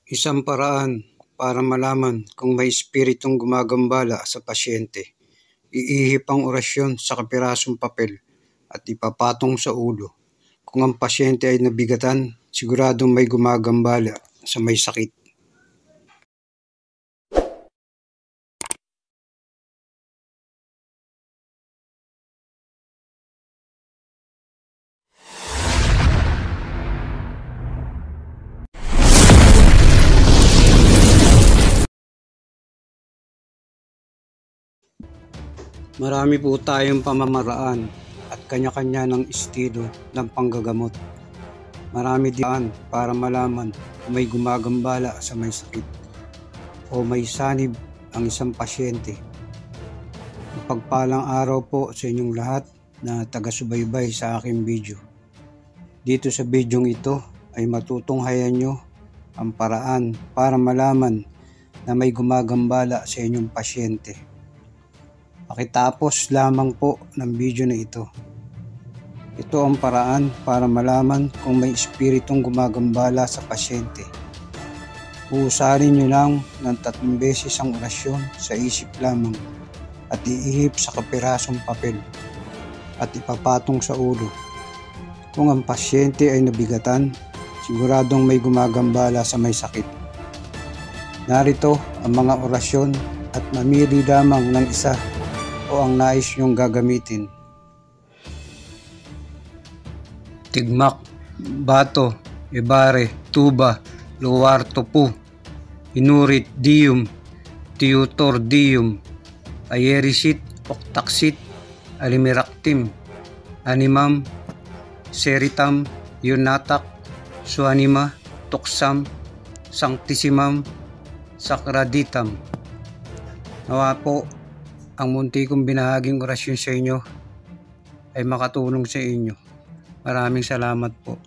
Isang paraan para malaman kung may espiritong gumagambala sa pasyente. Iihip ang orasyon sa kapirasong papel at ipapatong sa ulo. Kung ang pasyente ay nabigatan, siguradong may gumagambala sa may sakit. Marami po tayong pamamaraan at kanya-kanya ng estilo ng panggagamot. Marami din para malaman kung may gumagambala sa may sakit o may sanib ang isang pasyente. Mapagpalang araw po sa inyong lahat na taga-subaybay sa aking video. Dito sa bidyong ito ay matutunghayan nyo ang paraan para malaman na may gumagambala sa inyong pasyente. Pakitapos lamang po ng video na ito. Ito ang paraan para malaman kung may espiritong gumagambala sa pasyente. Uusarin nyo lang ng 3 beses ang orasyon sa isip lamang at iihip sa kapirasong papel at ipapatong sa ulo. Kung ang pasyente ay nabigatan, siguradong may gumagambala sa may sakit. Narito ang mga orasyon at mamili lamang ng isa o ang nais nyong gagamitin. Tigmak, bato, ibare, tuba, luwar, tupu, inurit, diyum, tiyutor, diyum, ayerisit, oktaksit, alimiraktim, animam, seritam, yunatak, suanima, tuksam, sanctissimam, sakraditam. Nawa po ang munti kong binahaging orasyon sa inyo ay makatulong sa inyo. Maraming salamat po.